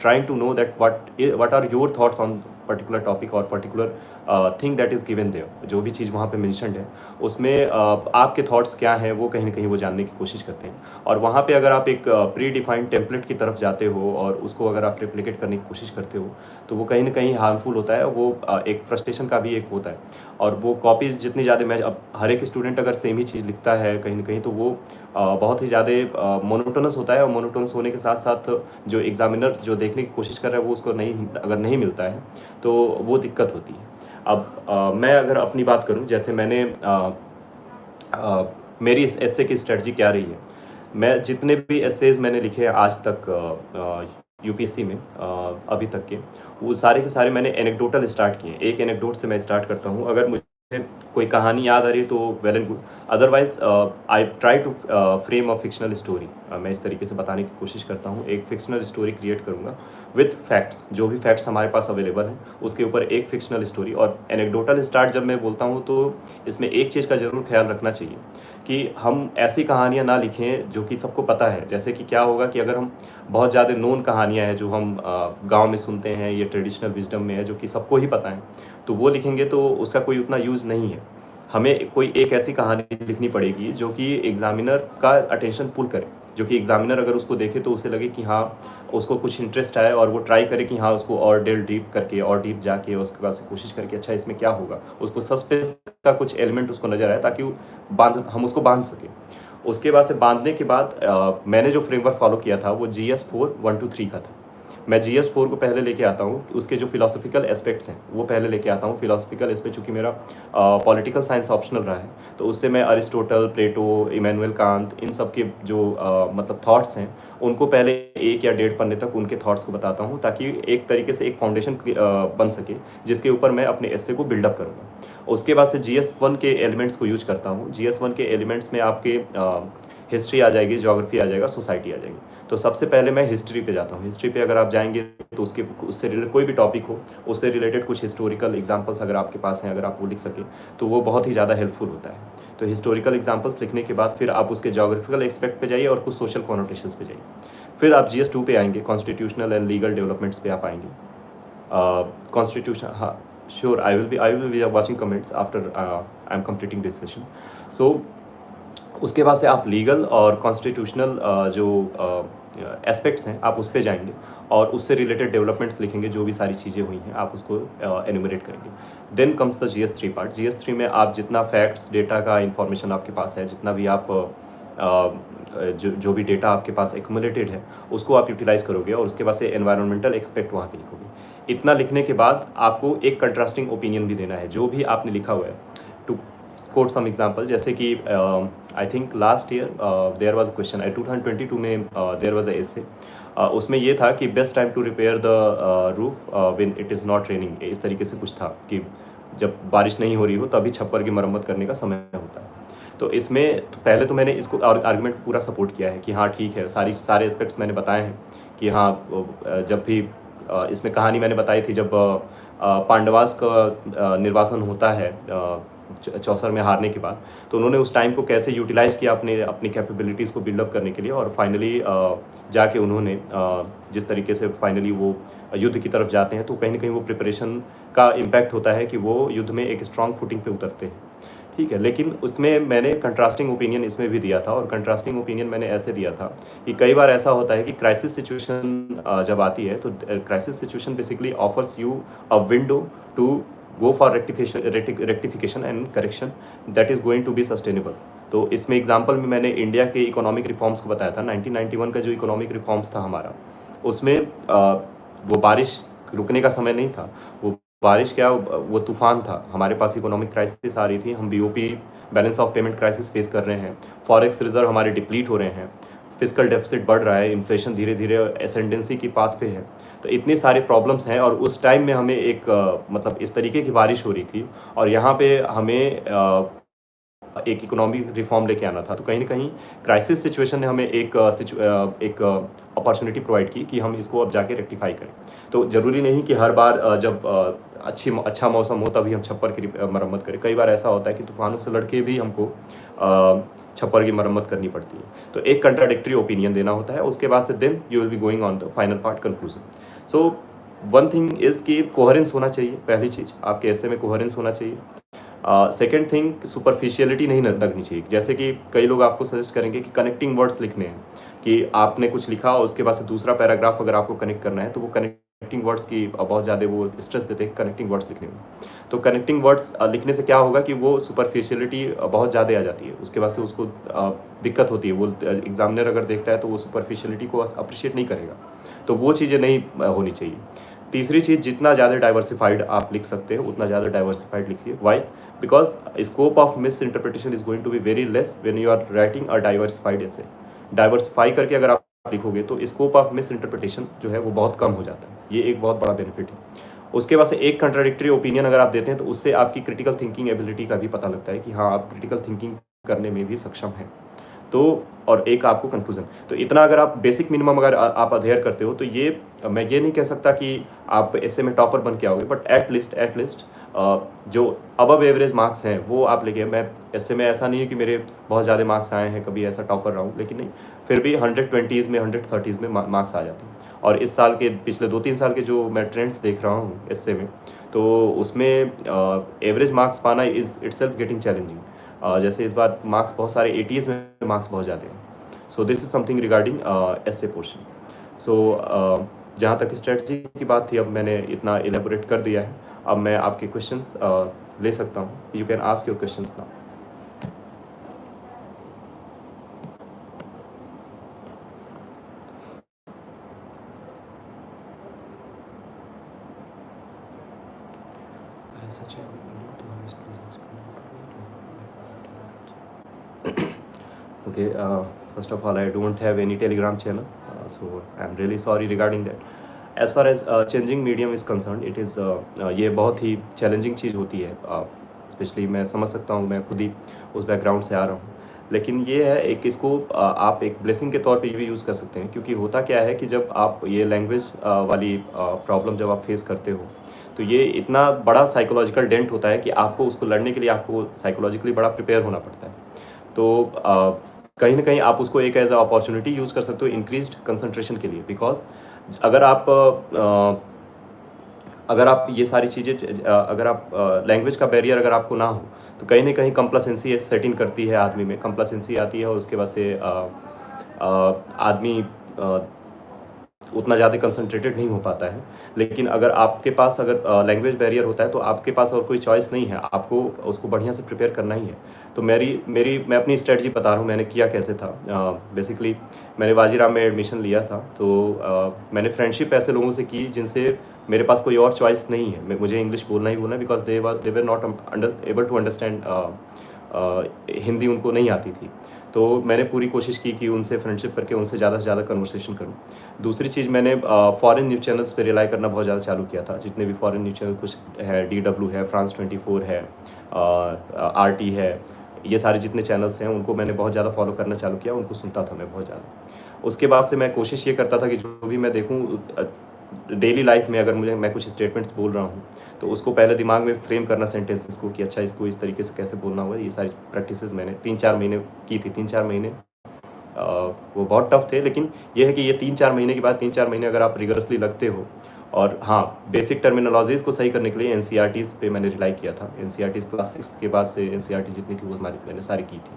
S1: trying to know that what are your thoughts on particular topic or particular thing that is given there, जो भी चीज़ वहाँ पे mentioned है उसमें आपके thoughts क्या हैं वो कहीं ना कहीं वो जानने की कोशिश करते हैं। और वहाँ पे अगर आप एक प्री डिफाइंड टेम्पलेट की तरफ जाते हो और उसको अगर आप रेप्लिकेट करने की कोशिश करते हो तो वो कहीं ना कहीं हार्मफुल होता है, वो एक फ्रस्ट्रेशन का भी एक होता है। और वो कॉपीज़ जितनी ज़्यादा, मैं अब हर एक स्टूडेंट अगर सेम ही चीज़ लिखता है कहीं ना कहीं तो वो बहुत ही ज़्यादा मोनोटोनस होता है, और मोनोटोनस होने के साथ साथ जो एग्जामिनर जो देखने की कोशिश कर रहा है वो उसको नहीं, अगर नहीं मिलता है तो वो दिक्कत होती है। अब मैं अगर अपनी बात करूं, जैसे मैंने मेरी इस एस्से की स्ट्रेटजी क्या रही है, मैं जितने भी एस्सेज मैंने लिखे हैं आज तक यूपीएससी में अभी तक के, वो सारे के सारे मैंने एनेक्डोटल स्टार्ट किए। एक एनेक्डोट से मैं स्टार्ट करता हूँ। अगर मुझे कोई कहानी याद आ रही है तो well and good, otherwise I try to frame a fictional story. मैं इस तरीके से बताने की कोशिश करता हूँ, एक फिक्शनल स्टोरी क्रिएट करूँगा विथ फैक्ट्स, जो भी फैक्ट्स हमारे पास अवेलेबल हैं उसके ऊपर एक फिक्शनल स्टोरी। और एनेक्डोटल स्टार्ट जब मैं बोलता हूँ तो इसमें एक चीज़ का ज़रूर ख्याल रखना चाहिए कि हम ऐसी कहानियाँ ना लिखें जो कि सबको पता है। जैसे कि क्या होगा कि अगर हम बहुत ज़्यादा नोन कहानियाँ हैं जो हम गांव में सुनते हैं, ये ट्रेडिशनल विजडम में है जो कि सबको ही पता है, तो वो लिखेंगे तो उसका कोई उतना यूज़ नहीं है। हमें कोई एक ऐसी कहानी लिखनी पड़ेगी जो कि एग्ज़ामिनर का अटेंशन पुल करे, जो कि एग्ज़ामिनर अगर उसको देखे तो उसे लगे कि हाँ उसको कुछ इंटरेस्ट आए, और वो ट्राई करे कि हाँ उसको और डेल डीप करके और डीप जाके उसके बाद से कोशिश करके अच्छा इसमें क्या होगा, उसको सस्पेंस का कुछ एलिमेंट उसको नजर आए ताकि हम उसको बांध सके। उसके बाद से बांधने के बाद मैंने जो फ्रेमवर्क फॉलो किया था वो GS4 1 to 3 का था। मैं GS4 को पहले लेके आता हूँ, उसके जो फिलोसफिकल एस्पेक्ट्स हैं वो पहले लेके आता हूँ। फिलोसफिकल एस्पेक्ट चूँकि मेरा पॉलिटिकल साइंस ऑप्शनल रहा है तो उससे मैं अरिस्टोटल, प्लेटो, इमैनुअल कांत, इन सब के जो मतलब थॉट्स हैं उनको पहले 1 या 1.5 पन्ने तक उनके थॉट्स को बताता हूँ, ताकि एक तरीके से एक फाउंडेशन बन सके जिसके ऊपर मैं अपने एस्से को बिल्डअप करूँगा। उसके बाद से GS1 के एलिमेंट्स को यूज करता हूँ। GS1 के एलिमेंट्स में आपके हिस्ट्री आ जाएगी, ज्योग्राफी आ जाएगा, सोसाइटी आ जाएगी। तो सबसे पहले मैं हिस्ट्री पे जाता हूँ। हिस्ट्री पे अगर आप जाएंगे तो उससे रिलेटेड कोई भी टॉपिक हो उससे रिलेटेड कुछ हिस्टोरिकल एग्जांपल्स अगर आपके पास हैं, अगर आप वो लिख सकें तो वो बहुत ही ज़्यादा हेल्पफुल होता है। तो हिस्टोरिकल एग्जांपल्स लिखने के बाद फिर आप उसके ज्योग्राफिकल एस्पेक्ट पे जाइए और कुछ सोशल कॉनोटेशंस पे जाइए। फिर आप GS2 पे आएंगे, कॉन्स्टिट्यूशनल एंड लीगल डेवलपमेंट्स पे आप आएंगे। कॉन्स्टिट्यूशन, हाँ sure, I will be watching comments after I am completing this session. So उसके बाद से आप लीगल और कॉन्स्टिट्यूशनल जो एस्पेक्ट्स हैं आप उस पर जाएंगे और उससे रिलेटेड डेवलपमेंट्स लिखेंगे, जो भी सारी चीज़ें हुई हैं आप उसको एनुमरेट करेंगे। Then comes the GS3 part. GS3 में आप जितना फैक्ट्स, डेटा का इंफॉर्मेशन आपके पास है, जितना भी आप जो भी डेटा आपके पास एक्यूमुलेटेड है उसको आप यूटिलाइज़ करोगे, और उसके बाद से एनवायरमेंटल एक्सपेक्ट वहाँ पे लिखोगे। इतना लिखने के बाद आपको एक कंट्रास्टिंग ओपिनियन भी देना है जो भी आपने लिखा हुआ है। टू कोट सम एग्जांपल, जैसे कि I think last year there was a question 2022 में देयर वाज अ एसे, उसमें ये था कि best time to repair the roof when it is not raining. इस तरीके से कुछ था कि जब बारिश नहीं हो रही हो तभी छप्पर की मरम्मत करने का समय होता है। तो इसमें तो पहले तो मैंने इसको आर्गुमेंट पूरा सपोर्ट किया है कि हाँ ठीक है, सारे एस्पेक्ट्स मैंने बताए हैं कि हाँ जब भी इसमें कहानी मैंने बताई थी जब पांडवास का निर्वासन होता है चौसर में हारने के बाद, तो उन्होंने उस टाइम को कैसे यूटिलाइज़ किया अपनी कैपेबिलिटीज़ को बिल्डअप करने के लिए, और फाइनली जाके उन्होंने जिस तरीके से फाइनली वो युद्ध की तरफ जाते हैं तो कहीं ना कहीं वो प्रिपरेशन का इम्पैक्ट होता है कि वो युद्ध में एक स्ट्रॉन्ग फुटिंग पे उतरते हैं। ठीक है, लेकिन उसमें मैंने कंट्रास्टिंग ओपिनियन इसमें भी दिया था, और कंट्रास्टिंग ओपिनियन मैंने ऐसे दिया था कि कई बार ऐसा होता है कि क्राइसिस सिचुएशन जब आती है तो crisis situation basically offers you a window to go for rectification and correction that is going to be sustainable. तो इसमें एग्जांपल में मैंने इंडिया के इकोनॉमिक रिफॉर्म्स को बताया था। 1991 का जो इकोनॉमिक रिफॉर्म्स था हमारा, उसमें वो बारिश रुकने का समय नहीं था, वो बारिश क्या, वो तूफान था। हमारे पास इकोनॉमिक क्राइसिस आ रही थी, हम BOP, balance of payment crisis face कर रहे हैं, फॉरेक्स रिजर्व हमारे डिप्लीट हो रहे हैं, फिजिकल डेफिसिट बढ़ रहा है, इन्फ्लेशन धीरे धीरे एसेंडेंसी की पाथ पे है। तो इतने सारे प्रॉब्लम्स हैं, और उस टाइम में हमें एक मतलब इस तरीके की बारिश हो रही थी, और यहाँ पे हमें एक इकोनॉमिक रिफॉर्म लेके आना था। तो कहीं ना कहीं क्राइसिस सिचुएशन ने हमें एक अपॉर्चुनिटी प्रोवाइड की कि हम इसको अब जाके रेक्टिफाई करें। तो ज़रूरी नहीं कि हर बार जब अच्छा मौसम हो तभी हम छप्पर की मरम्मत करें। कई बार ऐसा होता है कि तूफानों से लड़के भी हमको छप्पर की मरम्मत करनी पड़ती है। तो एक कंट्राडिक्टरी ओपिनियन देना होता है। उसके बाद से then you will be going on the final part, conclusion. So one thing is कि कोहेरेंस होना चाहिए, पहली चीज़ आपके ऐसे में कोहेरेंस होना चाहिए। सेकंड थिंग सुपरफिशियलिटी नहीं लगनी चाहिए। जैसे कि कई लोग आपको सजेस्ट करेंगे कि कनेक्टिंग वर्ड्स लिखने हैं, कि आपने कुछ लिखा और उसके बाद से दूसरा पैराग्राफ अगर आपको कनेक्ट करना है तो वो कनेक्टिंग वर्ड्स की बहुत ज़्यादा वो स्ट्रेस देते हैं कनेक्टिंग वर्ड्स लिखने में। तो कनेक्टिंग वर्ड्स लिखने से क्या होगा कि वो सुपरफिशियलिटी बहुत ज़्यादा आ जाती है, उसके बाद से उसको दिक्कत होती है। वो एग्जामिनर अगर देखता है तो वो सुपरफिशियलिटी को अप्रिशिएट नहीं करेगा, तो वो चीज़ें नहीं होनी चाहिए। तीसरी चीज़, जितना ज़्यादा डाइवर्सिफाइड आप लिख सकते हो उतना ज़्यादा डाइवर्सिफाइड लिखिए। Why? Because scope of misinterpretation is going to be very less when you are writing a diversified essay. Diversify करके अगर आप लिखोगे तो स्कोप ऑफ मिस इंटरप्रिटेशन जो है वो बहुत कम हो जाता है। ये एक बहुत बड़ा बेनिफिट है। उसके बाद से एक कंट्राडिक्टरी ओपिनियन अगर आप देते हैं तो उससे आपकी क्रिटिकल थिंकिंग एबिलिटी का भी पता लगता है कि हाँ, आप क्रिटिकल थिंकिंग करने में भी सक्षम हैं। तो और एक आपको कंक्लूजन, तो इतना अगर आप बेसिक मिनिमम अगर आप अध्ययन करते हो तो ये मैं ये नहीं कह सकता कि आप ऐसे में टॉपर बन के आओगे, बट एटलीस्ट जो अबव एवरेज मार्क्स हैं वो आप लेके। मैं ऐसे में ऐसा नहीं है कि मेरे बहुत ज़्यादा मार्क्स आए हैं, कभी ऐसा टॉपर रहा हूँ, लेकिन नहीं, फिर भी 120s में 130s में मार्क्स आ जाते हैं। और इस साल के पिछले 2-3 साल के जो मैं ट्रेंड्स देख रहा हूँ ऐसे में, तो उसमें एवरेज मार्क्स पाना इज़ इटसेल्फ गेटिंग चैलेंजिंग। जैसे इस बार मार्क्स बहुत सारे 80s में मार्क्स बहुत ज़्यादा हैं। So this is something regarding essay portion. So जहाँ तक स्ट्रेटजी की बात थी, अब मैंने इतना एलेबोरेट कर दिया है। अब मैं आपके क्वेश्चंस ले सकता हूँ। You can ask your questions now. Okay, first of all, I don't have any Telegram channel, so I'm really sorry regarding that. As far as changing medium is concerned, it is ये बहुत ही challenging चीज़ होती है। Specially मैं समझ सकता हूँ, मैं खुद ही उस बैकग्राउंड से आ रहा हूँ। लेकिन ये है एक, इसको आप एक ब्लेसिंग के तौर पे भी यूज़ कर सकते हैं, क्योंकि होता क्या है कि जब आप ये लैंग्वेज वाली प्रॉब्लम जब आप फेस करते हो तो ये इतना बड़ा साइकोलॉजिकल डेंट होता है कि आपको उसको लड़ने के लिए आपको साइकोलॉजिकली बड़ा प्रिपेयर होना पड़ता है। तो कहीं ना कहीं आप उसको एक एज अ अपॉर्चुनिटी यूज़ कर सकते हो इंक्रीज्ड कंसंट्रेशन के लिए। बिकॉज अगर आप ये सारी चीज़ें अगर आप लैंग्वेज का बैरियर अगर आपको ना हो तो कहीं ना कहीं कंप्लासेंसी सेट इन करती है आदमी में, कंप्लासेंसी आती है और उसके बाद से आदमी उतना ज़्यादा कंसंट्रेटेड नहीं हो पाता है। लेकिन अगर आपके पास अगर लैंग्वेज बैरियर होता है तो आपके पास और कोई चॉइस नहीं है, आपको उसको बढ़िया से प्रिपेयर करना ही है। तो मैं अपनी स्ट्रेटजी बता रहा हूँ, मैंने किया कैसे था। बेसिकली मैंने वाजीराम में एडमिशन लिया था, तो मैंने फ्रेंडशिप ऐसे लोगों से की जिनसे मेरे पास कोई और चॉइस नहीं है, मुझे इंग्लिश बोलना ही बोलना है, because they were not able to understand Hindi, उनको नहीं आती थी। तो मैंने पूरी कोशिश की कि उनसे फ्रेंडशिप करके उनसे ज़्यादा से ज़्यादा कन्वर्सेशन करूँ। दूसरी चीज़, मैंने फॉरेन न्यूज़ चैनल्स पे रिलाई करना बहुत ज़्यादा चालू किया था। जितने भी फॉरेन न्यूज़ चैनल कुछ है, DW है, फ्रांस 24 है, RT है, ये सारे जितने चैनल्स हैं उनको मैंने बहुत ज़्यादा फॉलो करना चालू किया, उनको सुनता था मैं बहुत ज़्यादा। उसके बाद से मैं कोशिश ये करता था कि जो भी मैं देखूँ डेली लाइफ में, अगर मैं कुछ स्टेटमेंट्स बोल रहा हूँ तो उसको पहले दिमाग में फ्रेम करना सेंटेंसेस को, कि अच्छा इसको इस तरीके से कैसे बोलना होगा। ये सारी प्रैक्टिसेस मैंने 3-4 महीने की थी। 3-4 महीने वो बहुत टफ थे, लेकिन ये है कि ये 3-4 महीने के बाद, 3-4 महीने अगर आप रिगरसली लगते हो, और हाँ, बेसिक टर्मिनोलॉजीज़ को सही करने के लिए NCERTs पे मैंने रिलाई किया था। NCERTs क्लास 6 के बाद से NCERT जितनी थी वो मैंने सारी की थी।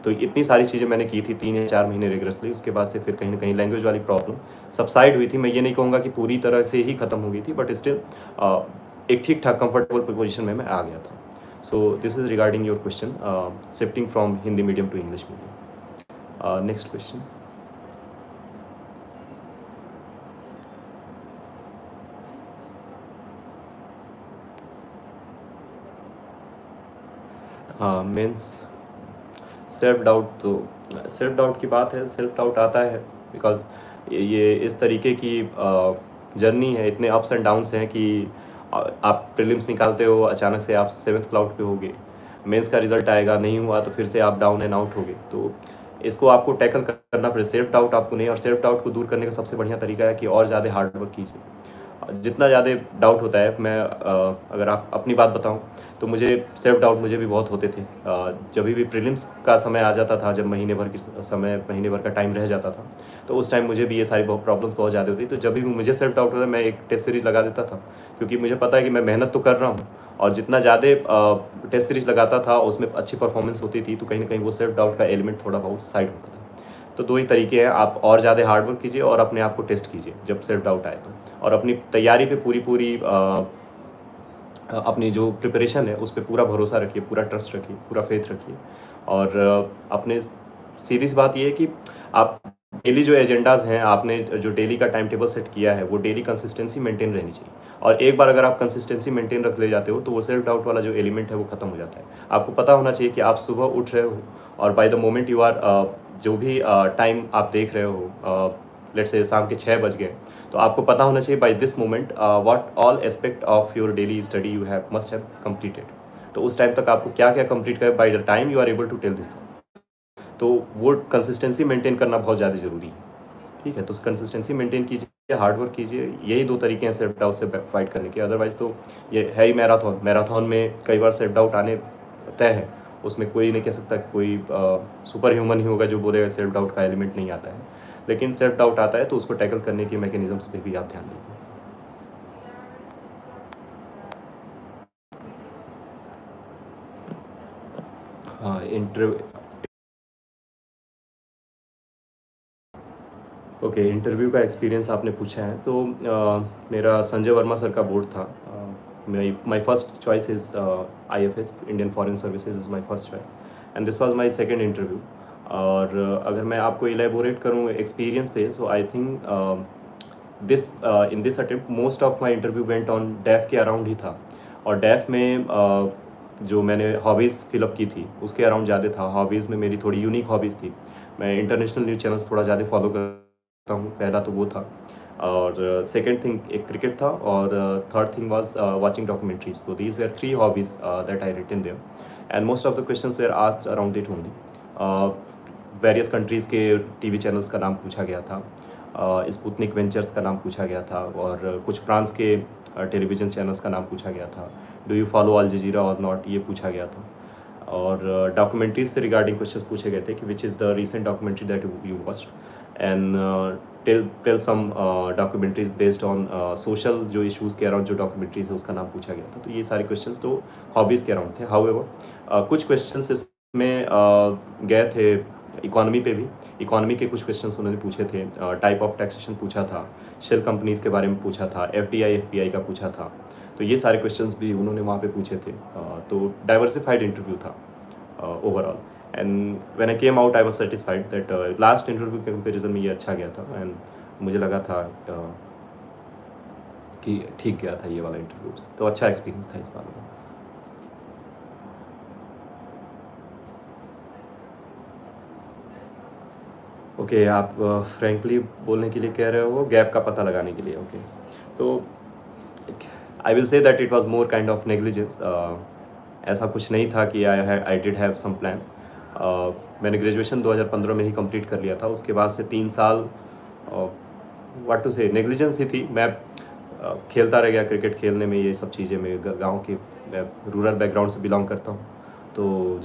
S1: तो इतनी सारी चीज़ें मैंने की थी 3 या 4 महीने रिगरसली। उसके बाद से फिर कहीं ना कहीं लैंग्वेज वाली प्रॉब्लम सबसाइड हुई थी। मैं ये नहीं कहूँगा कि पूरी तरह से ही ख़त्म हो गई थी, बट स्टिल एक ठीक ठाक कंफर्टेबल पोजीशन में मैं आ गया था। So this is regarding your question, shifting from Hindi medium to English medium. Next question. हाँ, मीन्स सेल्फ डाउट, तो सेल्फ डाउट की बात है, सेल्फ डाउट आता है बिकॉज ये इस तरीके की जर्नी है, इतने अप्स एंड डाउन्स हैं कि आप प्रीलिम्स निकालते हो, अचानक से आप 7th क्लाउड पे होगे, मेंस का रिजल्ट आएगा, नहीं हुआ तो फिर से आप डाउन एंड आउट होगे। तो इसको आपको टैकल करना पड़े। सेल्फ डाउट आपको नहीं, और सेल्फ डाउट को दूर करने का सबसे बढ़िया तरीका है कि और ज़्यादा हार्ड वर्क कीजिए। जितना ज़्यादा डाउट होता है, मैं अगर आप अपनी बात बताऊँ तो मुझे सेल्फ डाउट मुझे भी बहुत होते थे। जब भी प्रीलिम्स का समय आ जाता था, जब महीने भर की समय महीने भर का टाइम रह जाता था, तो उस टाइम मुझे भी ये सारी बहुत प्रॉब्लम्स बहुत ज़्यादा होती। तो जब भी मुझे सेल्फ डाउट होता, मैं एक टेस्ट सीरीज़ लगा देता था, क्योंकि मुझे पता है कि मैं मेहनत तो कर रहा हूँ, और जितना ज़्यादा टेस्ट सीरीज़ लगाता था उसमें अच्छी परफॉर्मेंस होती थी, तो कहीं ना कहीं वो सेल्फ डाउट का एलिमेंट थोड़ा बहुत साइड होता था। तो दो ही तरीके हैं, आप और ज़्यादा हार्ड वर्क कीजिए और अपने आप को टेस्ट कीजिए जब सेल्फ डाउट आए तो, और अपनी तैयारी पे पूरी पूरी अपनी जो प्रिपरेशन है उस पर पूरा भरोसा रखिए, पूरा ट्रस्ट रखिए, पूरा फेथ रखिए। और अपने सीधी सी बात ये है कि आप डेली जो एजेंडाज हैं, आपने जो डेली का टाइम टेबल सेट किया है, वो डेली कंसिस्टेंसी मेंटेन रहनी चाहिए। और एक बार अगर आप कंसिस्टेंसी मेंटेन रख ले जाते हो, तो वो सेल्फ डाउट वाला जो एलिमेंट है वो खत्म हो जाता है। आपको पता होना चाहिए कि आप सुबह उठ रहे हो, और by the moment you are जो भी टाइम आप देख रहे हो, लेट्स से शाम के 6 बज गए, तो आपको पता होना चाहिए by this moment what all aspect of your daily study you have must have completed. तो उस टाइम तक आपको क्या क्या कंप्लीट करें by the time you are able to tell this. तो वो कंसिस्टेंसी मेंटेन करना बहुत ज़्यादा ज़रूरी है। ठीक है, तो कंसिस्टेंसी मेंटेन कीजिए, हार्ड वर्क कीजिए, यही दो तरीके हैं सेल्फ डाउट से फाइट करने के। अदरवाइज़ तो ये है ही मैराथन में कई बार सेल्फ डाउट आने तय है। उसमें कोई नहीं कह सकता, कोई सुपर ह्यूमन ही होगा जो बोलेगा सेल्फ डाउट का एलिमेंट नहीं आता है। लेकिन सेल्फ डाउट आता है तो उसको टैकल करने के मैकेनिज्म्स पे भी आप ध्यान दीजिए। हाँ, इंटरव्यू का एक्सपीरियंस आपने पूछा है, तो मेरा संजय वर्मा सर का बोर्ड था। My first choice is IFS, Indian foreign services is my first choice, and this was my second interview. और अगर मैं आपको इलेबोरेट करूँ एक्सपीरियंस पे, so I think this in this attempt most of my interview went on DAF के around ही था। और डेफ में जो मैंने हॉबीज़ फिलअप की थी उसके अराउंड ज़्यादा था। हॉबीज़ में मेरी थोड़ी यूनिक हॉबीज़ थी। मैं इंटरनेशनल न्यूज़ चैनल्स थोड़ा ज़्यादा फॉलो करता हूँ, पहला तो वो था। और सेकंड थिंग एक क्रिकेट था, और third thing was watching documentaries. तो these were 3 hobbies that I written there, and most of the questions were asked around it only. Various countries के टीवी चैनल्स का नाम पूछा गया था, स्पुतनिक वेंचर्स का नाम पूछा गया था, और कुछ फ्रांस के टेलीविज़न चैनल्स का नाम पूछा गया था। डू यू फॉलो अल जजीरा और नॉट, ये पूछा गया था। और डॉक्यूमेंट्रीज से रिगार्डिंग क्वेश्चंस पूछे गए थे कि which is the recent documentary that you watched, and tell some documentaries based on social जो इश्यूज़ के अराउंड जो डॉक्यूमेंट्रीज है उसका नाम पूछा गया था। तो ये सारे क्वेश्चंस तो हॉबीज़ के अराउंड थे। हाउएवर कुछ क्वेश्चंस इसमें गए थे इकोनॉमी पे भी। इकोनॉमी के कुछ क्वेश्चंस उन्होंने पूछे थे, टाइप ऑफ टैक्सेशन पूछा था, शेल कंपनीज़ के बारे में पूछा था, FDI FPI का पूछा था। तो ये सारे क्वेश्चंस भी उन्होंने वहाँ पे पूछे थे। तो डाइवर्सिफाइड इंटरव्यू था overall, and when I came out I was satisfied that last interview के कंपैरिजन में ये अच्छा गया था, एंड मुझे लगा था कि ठीक गया था ये वाला इंटरव्यू। तो अच्छा एक्सपीरियंस था इस बारे में। ओके, आप फ्रैंकली बोलने के लिए कह रहे हो, गैप का पता लगाने के लिए। ओके, तो I will say that it was more kind of negligence. ऐसा कुछ नहीं था कि I did have some plan. मैंने ग्रेजुएशन 2015 में ही कंप्लीट कर लिया था। उसके बाद से 3 साल व्हाट टू से नेग्लिजेंस ही थी। मैं खेलता रह गया, क्रिकेट खेलने में ये सब चीज़ें। मैं गाँव के, मैं रूरल बैकग्राउंड से बिलोंग करता हूँ, तो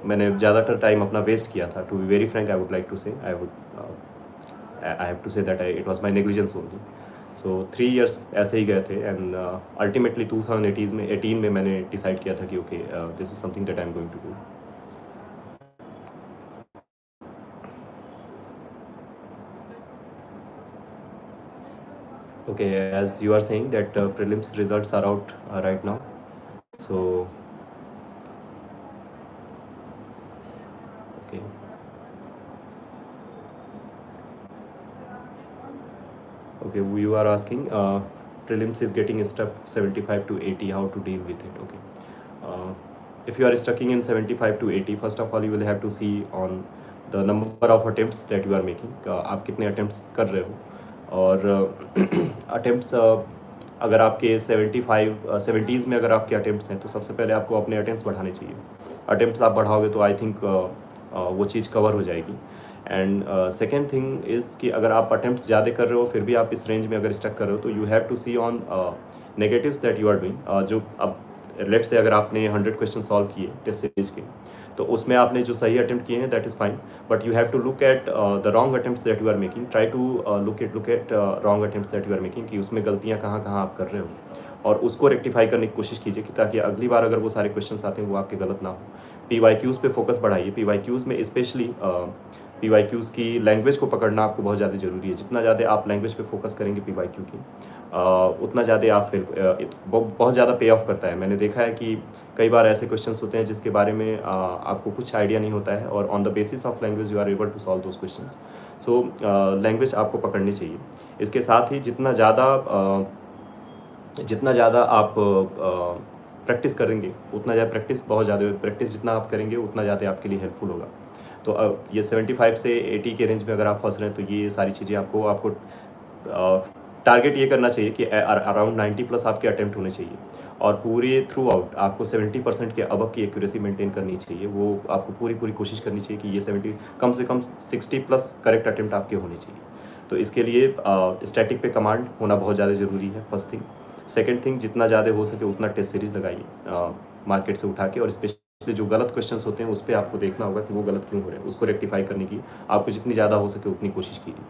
S1: मैंने ज़्यादातर टाइम अपना वेस्ट किया था। To be very frank, I would like to say I have to say that it was my negligence only. So 3 years ऐसे ही गए थे, एंड अल्टीमेटली 2018 में मैंने डिसाइड किया था कि okay, this is something that I am going to do. Okay, as you are saying that prelims results are out right now, so okay. Okay, you are asking prelims is getting stuck 75 to 80, how to deal with it. Okay, if you are stuck in 75 to 80, first of all you will have to see on the number of attempts that you are making. आप कितने attempts कर रहे हो, और attempts अगर आपके 70s में अगर आपके अटैम्प्ट्स हैं, तो सबसे पहले आपको अपने अटैम्प्ट्स बढ़ाने चाहिए। अटैम्प्ट्स आप बढ़ाओगे तो आई थिंक वो चीज़ कवर हो जाएगी। एंड सेकेंड थिंग इज़ कि अगर आप अटेम्प्ट ज़्यादा कर रहे हो फिर भी आप इस रेंज में अगर स्टक कर रहे हो तो you have to see on negatives that you are doing. जो अब लेट से अगर आपने 100 क्वेश्चन सॉल्व किए टेस्ट सीरीज के, तो उसमें आपने जो सही अटेम्प्ट किए हैं that is fine, but you have to look at the wrong attempts that you are making. Try to look at wrong attempts that you are making, कि उसमें गलतियाँ कहाँ कहाँ आप कर रहे हो, और उसको रेक्टिफाई करने की कोशिश कीजिए कि ताकि अगली बार अगर वो सारे क्वेश्चन आते हैं वो आपके गलत ना हो। PYQs पे फोकस बढ़ाइए। PYQs में स्पेशली PYQs की लैंग्वेज को पकड़ना आपको बहुत ज़्यादा ज़रूरी है। जितना ज़्यादा आप लैंग्वेज पे फोकस करेंगे PYQ की, उतना ज़्यादा आप फिर बहुत ज़्यादा पे ऑफ करता है। मैंने देखा है कि कई बार ऐसे क्वेश्चंस होते हैं जिसके बारे में आपको कुछ आइडिया नहीं होता है, और on the basis of language you are able to solve those questions. So language आपको पकड़नी चाहिए। इसके साथ ही जितना ज़्यादा आप प्रैक्टिस करेंगे, उतना ज़्यादा प्रैक्टिस जितना आप करेंगे उतना ज़्यादा आपके लिए हेल्पफुल होगा। तो अब ये 75 से 80 के रेंज में अगर आप फंस रहे हैं तो ये सारी चीज़ें आपको टारगेट ये करना चाहिए कि अराउंड 90 प्लस आपके अटेम्प्ट होने चाहिए, और पूरे थ्रू आउट आपको 70% के अबव की एक्यूरेसी मेंटेन करनी चाहिए। वो आपको पूरी कोशिश करनी चाहिए कि ये 70 कम से कम 60 प्लस करेक्ट अटेम्प्ट आपके होने चाहिए। तो इसके लिए स्टैटिक पे कमांड होना बहुत ज़्यादा ज़रूरी है, फर्स्ट थिंग। सेकेंड थिंग, जितना ज़्यादा हो सके उतना टेस्ट सीरीज़ लगाइए मार्केट से उठा के, और स्पेशली जो गलत क्वेश्चंस होते हैं उस पर आपको देखना होगा कि वो गलत क्यों हो रहे हैं, उसको रेक्टिफाई करने की आपको जितनी ज़्यादा हो सके उतनी कोशिश कीजिए।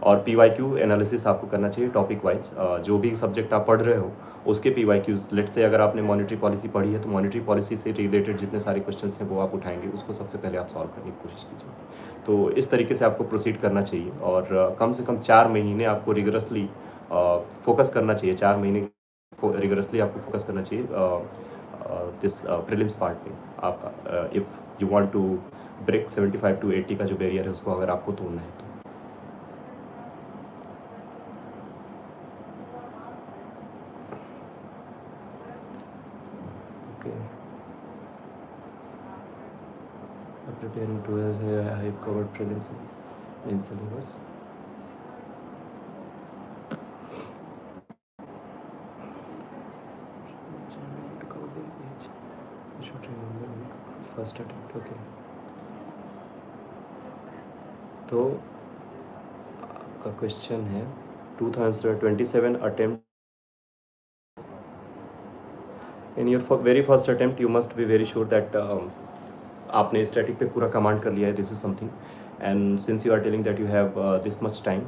S1: और PYQ एनालिसिस आपको करना चाहिए टॉपिक वाइज। जो भी सब्जेक्ट आप पढ़ रहे हो उसके PYQs, लेट से अगर आपने मॉनेटरी पॉलिसी पढ़ी है तो मॉनेटरी पॉलिसी से रिलेटेड जितने सारे क्वेश्चंस हैं वो आप उठाएंगे, उसको सबसे पहले आप सॉल्व करने की कोशिश कीजिए। तो इस तरीके से आपको प्रोसीड करना चाहिए, और कम से कम 4 महीने आपको रिगरसली फोकस करना चाहिए। 4 महीने रिगरसली आपको फोकस करना चाहिए दिस प्रीलिम्स पार्ट पे। आप if you want to break 75 to 80 का जो बैरियर है उसको अगर आपको तोड़ना है तो। Preparing to as I have covered prelims in syllabus. To cover the age, you should remember first attempt. Okay. तो आपका क्वेश्चन है 2027 attempt. In your very first attempt, you must be very sure that आपने static पे पूरा command कर लिया है, this is something. And since you are telling that you have this much time,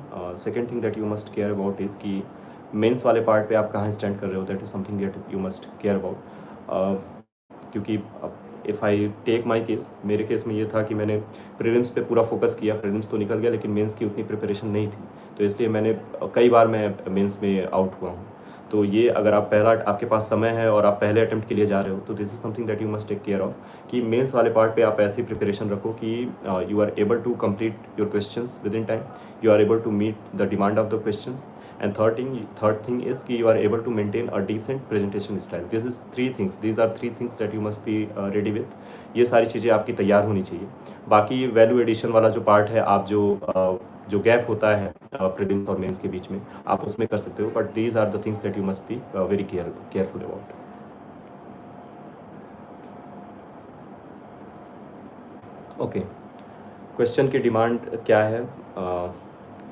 S1: second thing that you must care about is कि mains वाले part पे आप कहाँ स्टैंड कर रहे हो, that is something that you must care about. क्योंकि if I take my case, मेरे केस में ये था कि मैंने प्रीलिम्स पे पूरा फोकस किया, प्रीलिम्स तो निकल गया लेकिन मेंस की उतनी प्रिपरेशन नहीं थी, तो इसलिए मैंने कई बार मैं मेंस में आउट हुआ हूँ। तो ये अगर आप आपके पास समय है और आप पहले अटेम्प्ट के लिए जा रहे हो तो this is something that you must take care of, कि मेंस वाले पार्ट पे आप ऐसी प्रिपरेशन रखो कि you are able to complete your questions within time, you are able to meet the demand of the questions, and third thing is कि you are able to maintain a decent presentation style. These are three things that you must be ready with. ये सारी चीज़ें आपकी तैयार होनी चाहिए। बाकी value addition वाला जो पार्ट है, आप जो गैप होता है प्रीलिम्स और मेंस के बीच में, आप उसमें कर सकते हो, but these are the things that you must be very careful about. Okay, question की डिमांड क्या है,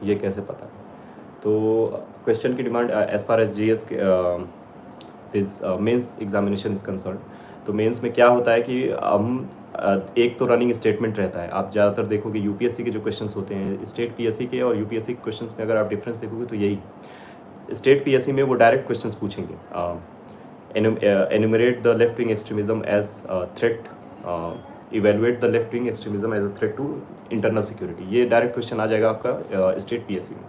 S1: ये कैसे पता है? तो क्वेश्चन की demand as far as GS this mains examination is concern, तो मेंस में क्या होता है कि हम एक तो रनिंग स्टेटमेंट रहता है। आप ज़्यादातर देखोगे UPSC के जो क्वेश्चंस होते हैं, स्टेट PSC के और UPSC के क्वेश्चंस में अगर आप डिफरेंस देखोगे तो यही, स्टेट PSC में वो डायरेक्ट क्वेश्चंस पूछेंगे, enumerate the left wing extremism as threat, evaluate the left wing extremism as a threat to internal security, ये डायरेक्ट क्वेश्चन आ जाएगा आपका स्टेट PSC में।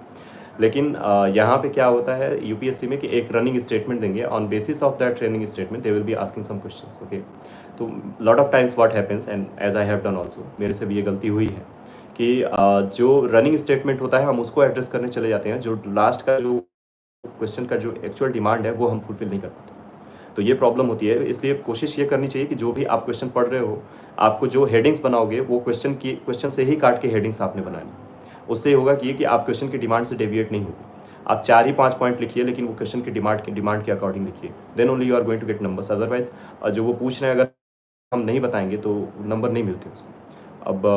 S1: लेकिन यहाँ पे क्या होता है UPSC में कि एक रनिंग स्टेटमेंट देंगे, on basis of that running statement they will be asking some questions. Okay, तो lot of times what happens, and as I have done also, मेरे से भी ये गलती हुई है कि जो रनिंग स्टेटमेंट होता है हम उसको एड्रेस करने चले जाते हैं, जो लास्ट का जो क्वेश्चन का जो एक्चुअल डिमांड है वो हम फुलफिल नहीं कर पाते, तो ये प्रॉब्लम होती है। इसलिए कोशिश ये करनी चाहिए कि जो भी आप क्वेश्चन पढ़ रहे हो, आपको जो हेडिंग्स बनाओगे वो क्वेश्चन से ही काट के हेडिंग्स आपने बनानी। उससे होगा कि आप क्वेश्चन की डिमांड से डेविएट नहीं होगी। आप 4 ही 5 पॉइंट लिखिए लेकिन वो क्वेश्चन की डिमांड के अकॉर्डिंग लिखिए, then only you are going to get numbers. Otherwise जो वो पूछ रहे हैं अगर हम नहीं बताएंगे तो नंबर नहीं मिलते उसमें। अब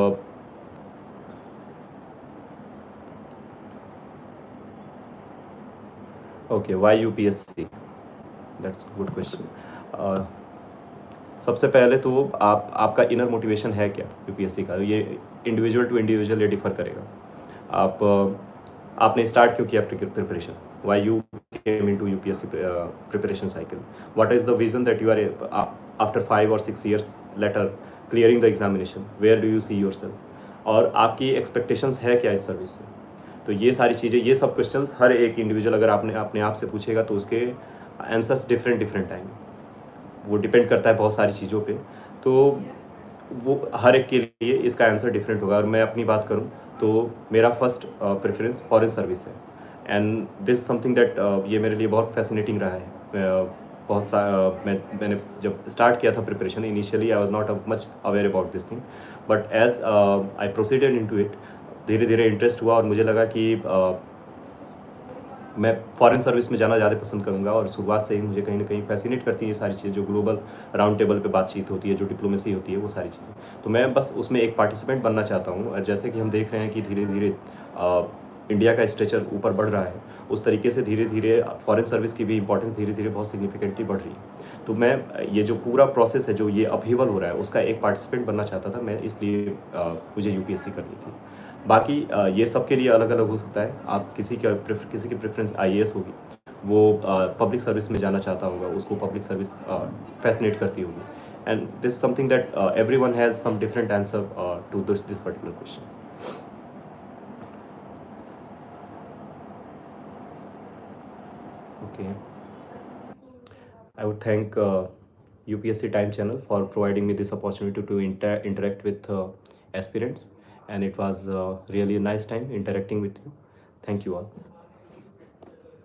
S1: okay, why UPSC? That's good question. सबसे पहले तो आपका इनर मोटिवेशन है क्या यूपीएससी का? ये इंडिविजुअल टू इंडिविजुअल ये डिफर करेगा। आपने स्टार्ट क्यों किया preparation? Why you came into UPSC preparation cycle? What is the vision that you are after 5 or 6 years later clearing the examination, where do you see yourself? और आपकी expectations है क्या इस service से? तो ये सारी चीज़ें, ये सब क्वेश्चंस हर एक इंडिविजुअल अगर आपने अपने आप से पूछेगा तो उसके आंसर्स डिफरेंट आएंगे। वो डिपेंड करता है बहुत सारी चीज़ों पे, तो वो हर एक के लिए इसका आंसर डिफरेंट होगा। और मैं अपनी बात करूँ तो मेरा फर्स्ट प्रेफरेंस फॉरेन सर्विस है, एंड दिस समथिंग दैट ये मेरे लिए बहुत फैसिनेटिंग रहा है। बहुत सा मैंने जब स्टार्ट किया था preparation, initially I was not much aware about this thing, but as I proceeded into it, धीरे धीरे इंटरेस्ट हुआ और मुझे लगा कि मैं फॉरेन सर्विस में जाना ज़्यादा पसंद करूँगा। और शुरुआत से ही मुझे कहीं ना कहीं फैसिनेट करती है ये सारी चीज़ें, जो ग्लोबल राउंड टेबल पे बातचीत होती है, जो डिप्लोमेसी होती है, वो सारी चीज़ें। तो मैं बस उसमें एक पार्टिसिपेंट बनना चाहता हूँ। और जैसे कि हम देख रहे हैं कि धीरे धीरे इंडिया का स्ट्रेचर ऊपर बढ़ रहा है, उस तरीके से धीरे धीरे फॉरेन सर्विस की भी इंपॉर्टेंस धीरे धीरे बहुत सिग्निफिकेंटली बढ़ रही है। तो मैं ये जो पूरा प्रोसेस है, जो ये अपहीवल हो रहा है, उसका एक पार्टिसिपेंट बनना चाहता था मैं, इसलिए मुझे यूपीएससी करनी थी। बाकी ये सब के लिए अलग अलग हो सकता है। आप किसी की प्रेफरेंस आईएएस होगी, वो पब्लिक सर्विस में जाना चाहता होगा, उसको पब्लिक सर्विस फैसिनेट करती होगी। And this something that everyone has some different answer to this particular question. Okay, I would thank UPSC Time Channel for providing me this opportunity to interact with aspirants, and it was really a nice time interacting with you. Thank you all.